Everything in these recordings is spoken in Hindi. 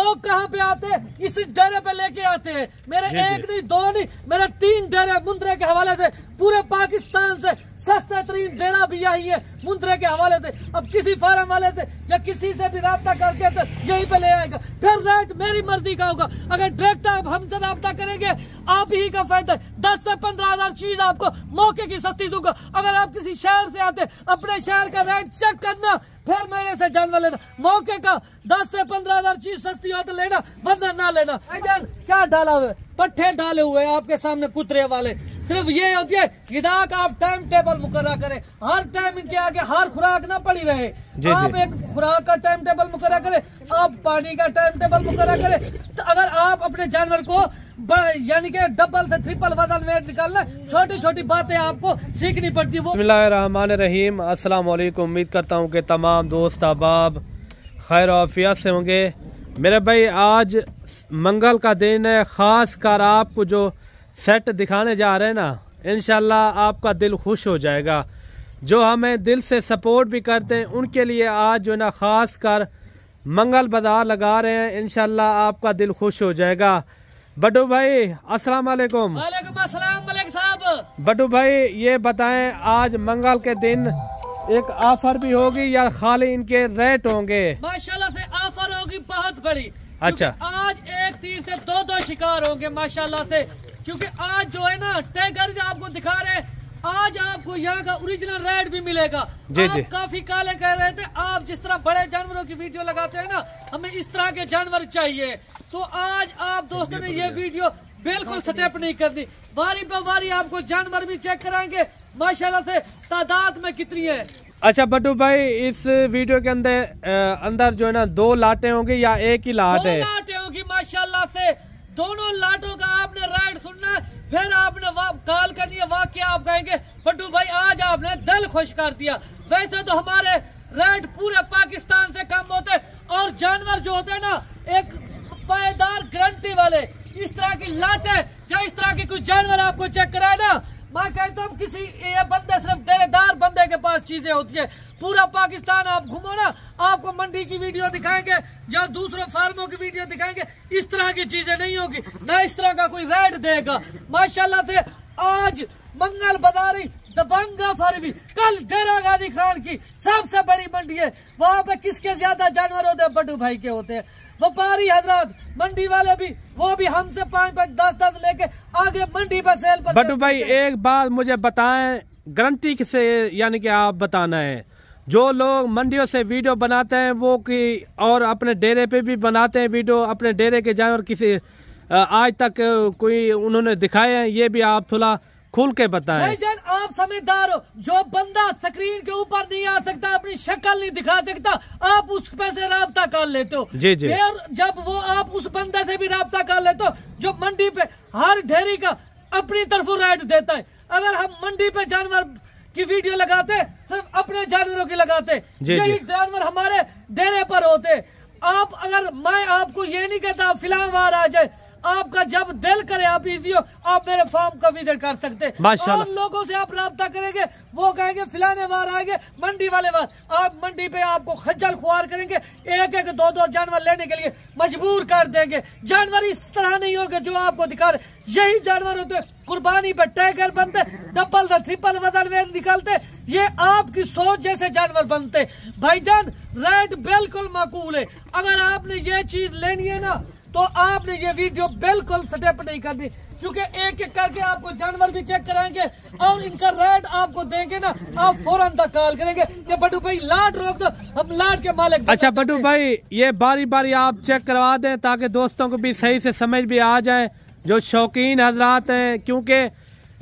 लोग कहाँ पे आते हैं, इस डेरे पे लेके आते हैं। मेरे एक नहीं दो नहीं, मेरे 3 डेरे मुंद्रे के हवाले से पूरे पाकिस्तान से सस्ता तरीन डेरा भी यही है, मुंद्रे के हवाले से। अब किसी फार्म वाले से या किसी से भी राब्ता करके तो यहीं पे ले आएगा, फिर रेट मेरी मर्जी का होगा। अगर डायरेक्ट आप हमसे राब्ता करेंगे आप ही का फायदा है। 10 से 15 हजार चीज आपको मौके की सस्ती दूंगा। अगर आप किसी शहर से आते अपने शहर का रेट चेक करना, फिर मेरे से जानवर लेना। मौके का 10 से 15 हजार चीज सस्ती हो तो लेना, वरना ना लेना। क्या डाला हुआ है, पट्टे डाले हुए हैं आपके सामने कुतरे वाले। सिर्फ ये होती है गिदा का आप टाइम टेबल मुकर्रा करें, हर टाइम इनके आगे हर खुराक ना पड़ी रहे। आप एक खुराक का टाइम टेबल मुकर्रा करें, आप पानी का टाइम टेबल मुकर्रा करें। तो अगर आप अपने जानवर को यानी कि डबल से ट्रिपल वजन वेट निकालना, छोटी छोटी बातें आपको सीखनी पड़ती है। बिस्मिल्लाहिर्रहमानिर्रहीम। अस्सलाम वालेकुम। उम्मीद करता हूँ कि तमाम दोस्त अहबाब खैर आफियत से होंगे। मेरे भाई आज मंगल का दिन है, ख़ास कर आपको जो सेट दिखाने जा रहे हैं ना, इंशाल्लाह आपका दिल खुश हो जाएगा। जो हमें दिल से सपोर्ट भी करते हैं उनके लिए आज जो है ना ख़ास कर मंगल बाजार लगा रहे हैं। इंशाल्लाह आपका दिल खुश हो जाएगा। बड्डू भाई अस्सलाम वालेकुम। वालेकुम अस्सलाम मलिक साहब। बड्डू भाई ये बताएं, आज मंगल के दिन एक ऑफर भी होगी या खाली इनके रेट होंगे? माशाल्लाह से ऑफर होगी बहुत बड़ी। अच्छा, आज एक तीर से 2 शिकार होंगे माशाल्लाह से। क्योंकि आज जो है ना टाइगर जो आपको दिखा रहे हैं, आज आपको यहाँ का ओरिजिनल रेट भी मिलेगा। आप काफी काले कह रहे थे, आप जिस तरह बड़े जानवरों की वीडियो लगाते हैं ना, हमें इस तरह के जानवर चाहिए। तो आज आप दोस्तों ने ये वीडियो बिल्कुल स्टेप नहीं करनी, वारी पे वारी आपको जानवर भी चेक कराएंगे माशाल्लाह से तादाद में कितनी है। अच्छा बड्डू भाई, इस वीडियो के अंदर जो है ना 2 लाटें होंगी या एक ही लाट है? 2 लाटें होगी माशाल्लाह से। दोनों लाटों का आपने रेट सुनना है, फिर आपने कॉल करनी है, वाकई आप कहेंगे बड्डू भाई आज आपने दिल खुश कर दिया। वैसे तो हमारे रेट पूरे पाकिस्तान से कम होते हैं, और जानवर जो होते हैं ना एक पायदार गारंटी वाले, इस तरह की लाटें या इस तरह की कुछ जानवर आपको चेक कराए ना, मैं कहता हूँ किसी ये बंदे सिर्फ डेरेदार बंदे के पास चीजें होती है। पूरा पाकिस्तान आप घूमो ना, आपको मंडी की वीडियो दिखाएंगे या दूसरों फार्मों की वीडियो दिखाएंगे, इस तरह की चीजें नहीं होगी, ना इस तरह का कोई रेट देगा माशाल्लाह से। आज मंगल बाजारी दबंगा फरवी, कल डेरा गाजी खान की सबसे बड़ी मंडी है। वहाँ पे किसके ज्यादा जानवर होते हैं? बड्डू भाई के होते हैं। व्यापारी हजरात, मंडी वाले भी, वो भी हमसे 5-5, 10-10 लेके आगे मंडी पर सेल पर। बड्डू भाई एक बात मुझे बताएं, गारंटी से यानी कि आप बताना है, जो लोग मंडियों से वीडियो बनाते हैं वो कि और अपने डेरे पे भी बनाते हैं वीडियो, अपने डेरे के जानवर किसी आज तक कोई उन्होंने दिखाए हैं, ये भी आप थोड़ा खुल के बताएं। भाईजान आप समझदार हो, जो बंदा स्क्रीन के ऊपर नहीं आ सकता, अपनी शक्ल नहीं दिखा सकता, आप उस पे से राब्ता कर लेते हो। जी जी। जब वो आप उस बंदे से भी राब्ता कर लेते हो जो मंडी पे हर ढेरी का अपनी तरफ रेट देता है। अगर हम मंडी पे जानवर की वीडियो लगाते, सिर्फ अपने जानवरों की लगाते, यही जानवर हमारे डेरे पर होते। आप अगर मैं आपको ये नहीं कहता फिलहाल आ जाए, आपका जब दिल करे आप इजी हो, आप मेरे फार्म का विजिट कर सकते हैं। और लोगों से आप राब्ता करेंगे, वो कहेंगे फिलाने बार आएंगे, मंडी वाले बार आप मंडी पे आपको खज्जल खुआर करेंगे, एक 2-2 जानवर लेने के लिए मजबूर कर देंगे। जानवर इस तरह नहीं होंगे जो आपको दिखा रहे, यही जानवर होते कुर्बानी पे टाइगर बनते, डबल से ट्रिपल वजन में निकलते, ये आपकी सोच जैसे जानवर बनते। भाईजान रेट बिल्कुल माकूल है। अगर आपने ये चीज लेनी है ना तो आपने ये वीडियो बिल्कुल स्टेप नहीं करनी, क्योंकि एक एक करके आपको जानवर भी चेक कराएंगे और इनका रेट आपको देंगे ना, आप फौरन तक कॉल करेंगे कि बड्डू भाई लाट रोक दो, हम लाट के मालिक। अच्छा बड्डू भाई ये बारी बारी आप चेक करवा दें ताकि दोस्तों को भी सही से समझ भी आ जाए, जो शौकीन हजरात हैं, क्योंकि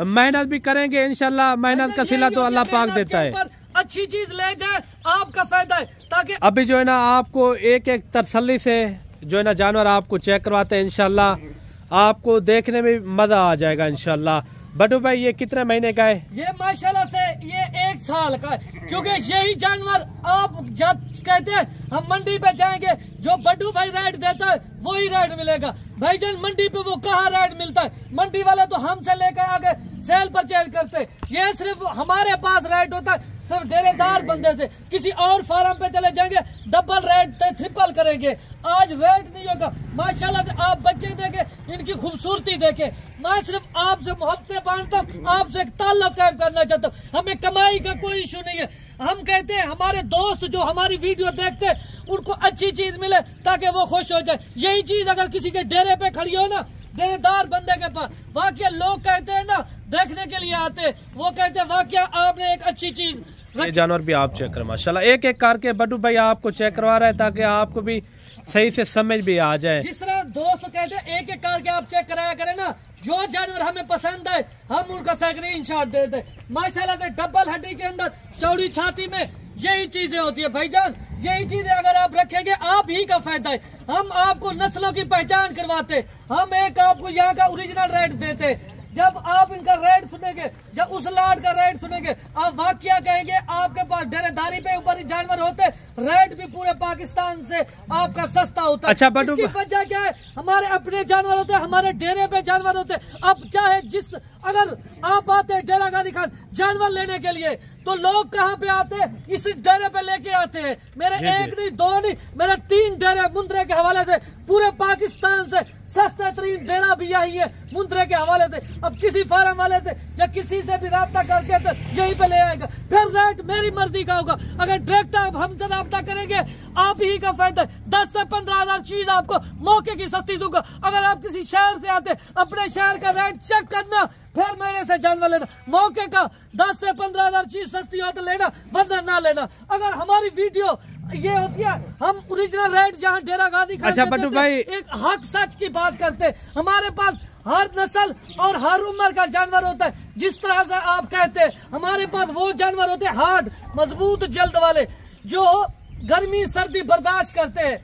मेहनत भी करेंगे इंशाल्लाह, मेहनत का सिला तो अल्लाह पाक देता है। अच्छी चीज ले जाए आपका फायदा है, ताकि अभी जो है ना आपको एक एक तसल्ली से जो है ना जानवर आपको चेक करवाते हैं, इंशाल्लाह आपको देखने में मजा आ जाएगा इंशाल्लाह। बड्डू भाई ये कितने महीने का है? ये माशाल्लाह से ये 1 साल का है, क्योंकि यही जानवर आप जब कहते हैं हम मंडी पे जाएंगे, जो बड्डू भाई रेट देता है वही रेट मिलेगा। भाईजान मंडी पे वो कहाँ रेट मिलता है? मंडी वाले तो हमसे लेकर आगे सेल परचेज करते। ये सिर्फ हमारे पास रेट होता है सिर्फ डेरेदार बंदे से। किसी और फार्म पे चले जाएंगे डबल रेट ट्रिपल करेंगे। आज रेट नहीं होगा। माशाल्लाह से आप बच्चे देखे, इनकी खूबसूरती देखे। मैं सिर्फ आपसे मोहब्बतें बांटता हूँ, आपसे एक ताल्लुक कायम करना चाहता हूँ। हमें कमाई का कोई इशू नहीं है। हम कहते हैं हमारे दोस्त जो हमारी वीडियो देखते हैं उनको अच्छी चीज मिले ताकि वो खुश हो जाए। यही चीज अगर किसी के डेरे पे खड़ी हो ना, डेरेदार बंदे के पास, वाकई लोग कहते हैं ना देखने के लिए आते हैं, वो कहते हैं वाकई आपने एक अच्छी चीज। ये जानवर भी आप चेक करें माशाल्लाह, एक एक करके बड्डू भाई आपको चेक करवा रहा है ताकि आपको भी सही से समझ भी आ जाए। जिस तरह दोस्त कहते हैं एक एक करके आप चेक कराया करें ना, जो जानवर हमें पसंद है हम उनका स्क्रीनशॉट दे दे। माशाल्लाह से डबल हड्डी के अंदर चौड़ी छाती में यही चीजें होती है भाईजान। यही चीजें अगर आप रखेंगे आप ही का फायदा है। हम आपको नस्लों की पहचान करवाते, हम एक आपको यहाँ का ओरिजिनल रेट देते। जब आप इनका रेट सुनेंगे, जब उस लाट का रेट सुनेंगे, आप वाकया कहेंगे आपके पास डेरेदारी पे ऊपर ही जानवर होते, रेट भी पूरे पाकिस्तान से आपका सस्ता होता है। अच्छा इसकी वजह क्या है? हमारे अपने जानवर होते, हमारे डेरे पे जानवर होते। अब चाहे जिस अगर आप आते हैं डेरा गाजी खान जानवर लेने के लिए तो लोग कहाँ पे आते हैं? इसी डेरे पे लेके आते हैं। मेरे एक नहीं दो नहीं, मेरे 3 डेरे मुंद्रे के हवाले से पूरे पाकिस्तान से सस्ता तरीन डेरा भी यही है, मुंद्रे के हवाले से। अब किसी फार्म वाले से या किसी से भी राब्ता करके तो यहीं पे ले आएगा, फिर रेट मेरी मर्जी का होगा। अगर डायरेक्ट आप हमसे राब्ता करेंगे आप ही का फायदा है। 10 से 15 हजार चीज आपको मौके की सस्ती दूंगा। अगर आप किसी शहर से आते अपने शहर का रेट चेक करना, फिर मेरे से जानवर लेना। मौके का 10 से 15 हजार चीज सस्ती हो तो लेना, वरना ना लेना। अगर हमारी वीडियो ये होती है हम ओरिजिनल रेट जहाँ डेरा गाजी खान अच्छा बट्टू भाई एक हक सच की बात करते। हमारे पास हर नस्ल और हर उम्र का जानवर होता है। जिस तरह से आप कहते हैं हमारे पास वो जानवर होते हैं हार्ड मजबूत जल्द वाले, जो गर्मी सर्दी बर्दाश्त करते हैं।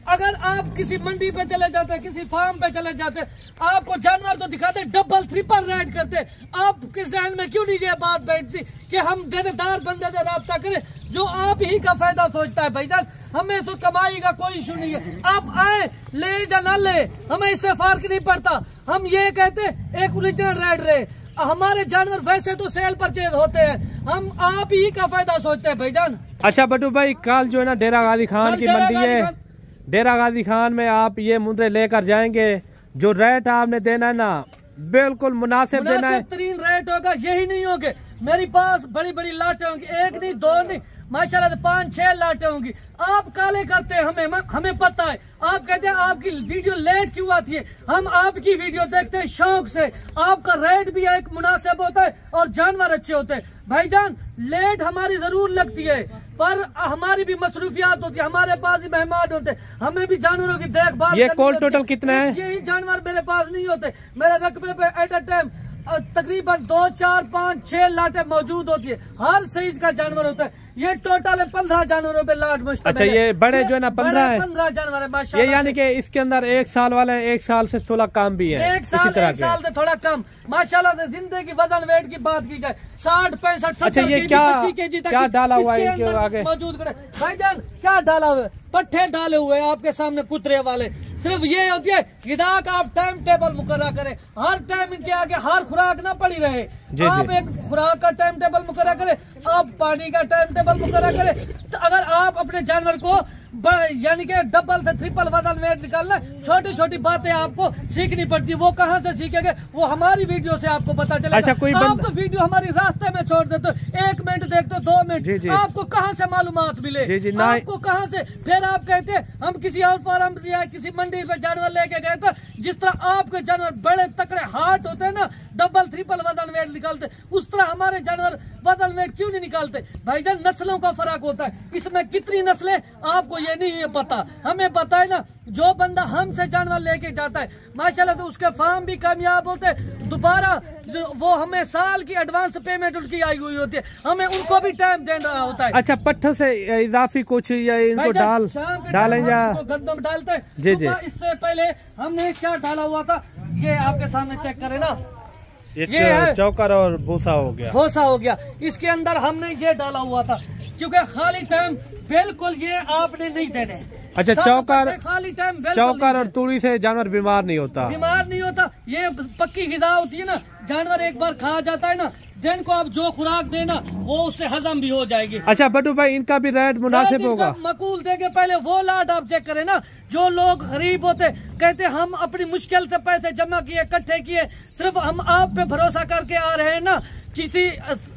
अगर आप किसी मंडी पे चले जाते हैं, किसी फार्म पे चले जाते हैं, आपको जानवर तो दिखाते डबल ट्रिपल रेट करते। आपके जहन में क्यों नहीं ये बात बैठती कि हम डेरेदार बंदे से राब्ता करें जो आप ही का फायदा सोचता है? भाईजान हमें तो कमाई का कोई इशू नहीं है। आप आए ले या ना ले हमें इससे फर्क नहीं पड़ता। हम ये कहते एक ओरिजिनल रेट रहे। हमारे जानवर वैसे तो सेल परचेज होते हैं, हम आप ही का फायदा सोचते हैं भाईजान। अच्छा बट्टू भाई कल जो है ना डेरा गाजी खान की मंडी है, डेरा गाजी खान में आप ये मुंद्रे लेकर जाएंगे, जो रेट आपने देना है ना बिल्कुल मुनासिब देना है। तरीन रेट होगा, यही नहीं होंगे। मेरे पास बड़ी बड़ी लाटें होंगी, एक नहीं दो नहीं, माशाल्लाह 5-6 लाटें होंगी। आप काले करते हैं, हमें पता है। आप कहते हैं आपकी वीडियो लेट क्यों आती है? हम आपकी वीडियो देखते हैं शौक से। आपका रेट भी एक मुनासिब होता है और जानवर अच्छे होते हैं। भाईजान लेट हमारी जरूर लगती है पर हमारी भी मसरूफियात होती है, हमारे पास ही मेहमान होते हैं, हमें भी जानवरों की देखभाल। ये कॉल टोटल कितना है? यही जानवर मेरे पास नहीं होते। मेरे रकबे पे एट अ टाइम तकरीबन 2, 4, 5, 6 लाटें मौजूद होती है। हर साइज का जानवर होता है। ये टोटल 15 जानवरों पे लाट मुश्तमिल। अच्छा ये बड़े जो है ना 15 है, 15 जानवर है माशाल्लाह। ये यानी कि इसके अंदर 1 साल वाले 1 साल से थोड़ा कम भी है। 1 साल से थोड़ा कम माशाल्लाह से। जिंदगी वजन वेट की बात की जाए 60, 65, 70 ये केजी तक क्या डाला हुआ है इनके आगे मौजूद करे। भाईजान क्या डाला हुआ है? पट्टे डाले हुए आपके सामने कुतरे वाले। सिर्फ ये होती है गिदा का आप टाइम टेबल मुकर्रा करें। हर टाइम इनके आगे हर खुराक ना पड़ी रहे। आप एक खुराक का टाइम टेबल मुकर्रा करें, आप पानी का टाइम टेबल मुकर्रा करें। तो अगर आप अपने जानवर को यानी कि डबल से ट्रिपल वजन वेट निकालना, छोटी छोटी बातें आपको सीखनी पड़ती है। वो कहाँ से सीखेंगे? वो हमारी वीडियो से आपको पता चलेगा। अच्छा, कोई आप तो वीडियो हमारी रास्ते में छोड़ देते, 1 मिनट देखते, 2 मिनट, आपको कहाँ से मालूमात मिले? आपको कहाँ से? फिर आप कहते हैं हम किसी और फार्म या किसी मंडी पे जानवर लेके गए थे। जिस तरह आपके जानवर बड़े तकड़े हार्ट होते हैं ना, डबल ट्रिपल वजन वेट निकालते, उस तरह हमारे जानवर वजन वेट क्यों नहीं निकालते? भाईजान नस्लों का फर्क होता है। इसमें कितनी नस्लें आपको ये नहीं है पता, हमें पता है ना। जो बंदा हमसे जानवर लेके जाता है माशाल्लाह तो उसके फार्म भी कामयाब होते हैं। दोबारा वो हमें साल की एडवांस पेमेंट उनकी आई हुई होती है, हमें उनको भी टाइम देना होता है। अच्छा पट्ठों से इजाफी कुछ या इनको डालें या गंदम डालते हैं? जी जी। इससे पहले हमने क्या डाला हुआ था ये आपके सामने चेक करें ना। ये चौकर और भूसा हो गया, भूसा हो गया। इसके अंदर हमने ये डाला हुआ था क्योंकि खाली टाइम बिल्कुल ये आपने नहीं देने। अच्छा, चौकर खाली टाइम चौकर और तूड़ी से जानवर बीमार नहीं होता। ये पक्की ग़िज़ा होती है ना, जानवर एक बार खा जाता है ना, दिन को आप जो खुराक देना वो उससे हजम भी हो जाएगी। अच्छा बट्टू भाई, इनका भी रेट मुनासिब होगा? मकूल देंगे। पहले वो लाट आप चेक करें ना, जो लोग गरीब होते कहते हम अपनी मुश्किल से पैसे जमा किए, इकट्ठे किए, सिर्फ हम आप पे भरोसा करके आ रहे हैं ना, किसी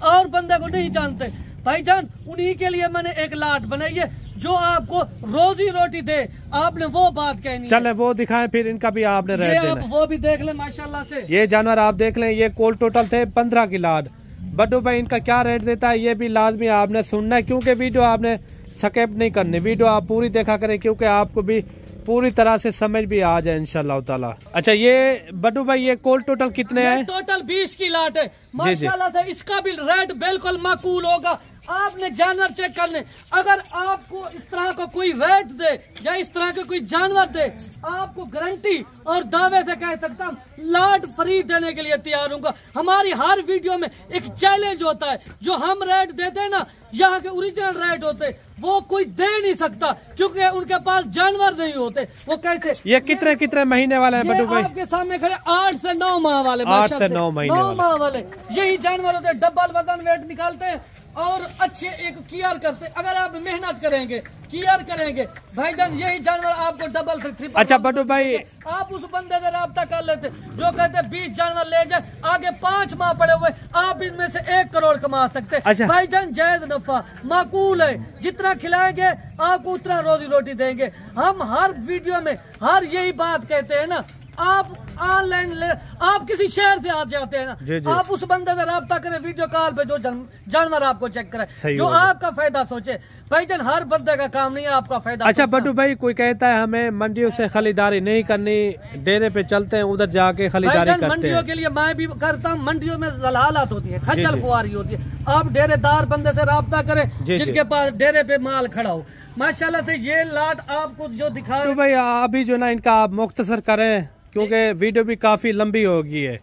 और बंदे को नहीं जानते भाईजान। उन्हीं के लिए मैंने एक लाट बनाई है जो आपको रोजी रोटी दे। आपने वो बात कहनी। चले वो दिखाएं फिर, इनका भी आपने रेट देना। आप वो भी देख लें माशाल्लाह से। ये जानवर आप देख लें, ये कोल टोटल थे 15 की लाट। बट्टू भाई इनका क्या रेट देता है ये भी लाजमी आपने सुनना है, क्योंकि वीडियो आपने स्किप नहीं करनी, वीडियो आप पूरी देखा करें, क्योंकि आपको भी पूरी तरह से समझ भी आ जाए इंशाल्लाह ताला। अच्छा ये बट्टू भाई, ये कोल टोटल कितने हैं? टोटल 20 की लाट है माशाल्लाह से। इसका भी रेट बिल्कुल माकूल होगा। आपने जानवर चेक करने, अगर आपको इस तरह का कोई रेट दे या इस तरह का कोई जानवर दे, आपको गारंटी और दावे से कह सकता हूँ लाट फ्री देने के लिए तैयार हूँ। हमारी हर वीडियो में एक चैलेंज होता है, जो हम रेट देते हैं ना, यहाँ के ओरिजिनल रेट होते वो कोई दे नहीं सकता, क्योंकि उनके पास जानवर नहीं होते। वो कैसे? ये कितने कितने महीने वाले हैं बट्टू भाई? आपके सामने खड़े 8 से 9 माह वाले। 8 से 9 महीने वाले यही जानवर होते, डबल वजन वेट निकालते हैं और अच्छे एक केयर करते। अगर आप मेहनत करेंगे, केयर करेंगे भाईजान, यही जानवर आपको डबल से ट्रिपल। अच्छा बट्टू भाई, आप उस बंदे से राब्ता कर लेते जो कहते 20 जानवर ले जाए, आगे 5 माह पड़े हुए, आप इनमें से 1 करोड़ कमा सकते। अच्छा भाईजान जायज नफा माकूल है, जितना खिलाएंगे आपको उतना रोजी रोटी देंगे। हम हर वीडियो में हर यही बात कहते हैं ना, आप ऑनलाइन ले, आप किसी शहर से आ जाते हैं ना, आप उस बंदे से राब्ता करें वीडियो कॉल पे, जो जानवर आपको चेक करे, जो आपका फायदा सोचे। भाईजान हर बंदे का काम नहीं है आपका फायदा। अच्छा बट्टू भाई, कोई कहता है हमें मंडियों से खरीदारी नहीं करनी, डेरे पे चलते हैं उधर जाके खरीदारी करते हैं। मंडियों के लिए मैं भी करता हूँ। मंडियों में जलालत होती है, खज्जल खुआरी होती है। आप डेरेदार बंदे से राब्ता करें जिनके पास डेरे पे माल खड़ा हो। माशाल्लाह से ये लाट आपको जो दिखा रहे भाई, अभी जो ना इनका आप मुख्तसर करें, क्योंकि वीडियो भी काफी लंबी होगी है।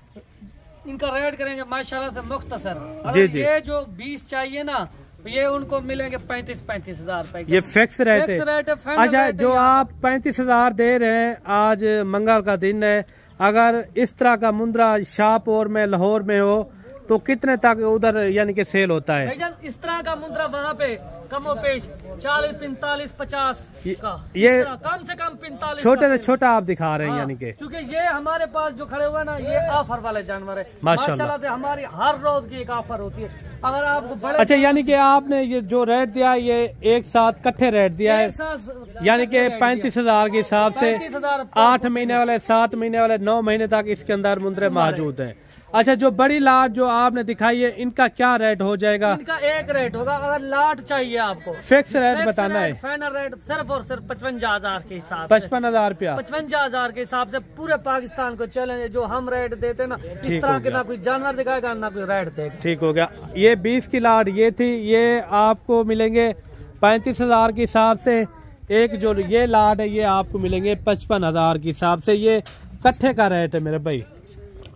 इनका रेट करेंगे माशाल्लाह से मुख्तसर। ये जो 20 चाहिए ना, ये उनको मिलेंगे 35 हजार रुपए। ये फिक्स रेट है। अच्छा, जो आप 35,000 दे रहे हैं, आज मंगल का दिन है, अगर इस तरह का मुंद्रा शाहपुर में, लाहौर में हो तो कितने तक उधर यानी कि सेल होता है? भाईजान इस तरह का मुंद्रा वहाँ पे कमो पेश 40, 45, 50 का, ये कम से कम 45। छोटे से छोटा आप दिखा रहे हैं यानी कि, क्योंकि ये हमारे पास जो खड़े हुए ना, ये ऑफर वाले जानवर है माशाल्लाह से। हमारी हर रोज की एक ऑफर होती है। अगर आपको बड़े, अच्छा यानी कि आपने ये जो रेट दिया, ये एक साथ इकट्ठे रेट दिया है, यानी कि 35,000 के हिसाब से 8 महीने वाले, 7 महीने वाले, 9 महीने तक इसके अंदर मुंद्रे मौजूद हैं। अच्छा, जो बड़ी लाट जो आपने दिखाई है, इनका क्या रेट हो जाएगा? इनका एक रेट होगा। अगर लाट चाहिए आपको, फिक्स रेट बताना है। फाइनल रेट सिर्फ और सिर्फ 55,000 के हिसाब से। 55,000 रुपया, 55,000 के हिसाब से पूरे पाकिस्तान को चैलेंज है। जो हम रेट देते ना, इस तरह के ना कोई जानवर दिखाएगा ना कोई रेट देगा। ठीक हो गया। ये 20 की लाट ये थी, ये आपको मिलेंगे 35,000 के हिसाब से। एक जो ये लाट है, ये आपको मिलेंगे 55,000 के हिसाब से। ये कट्ठे का रेट है मेरे भाई।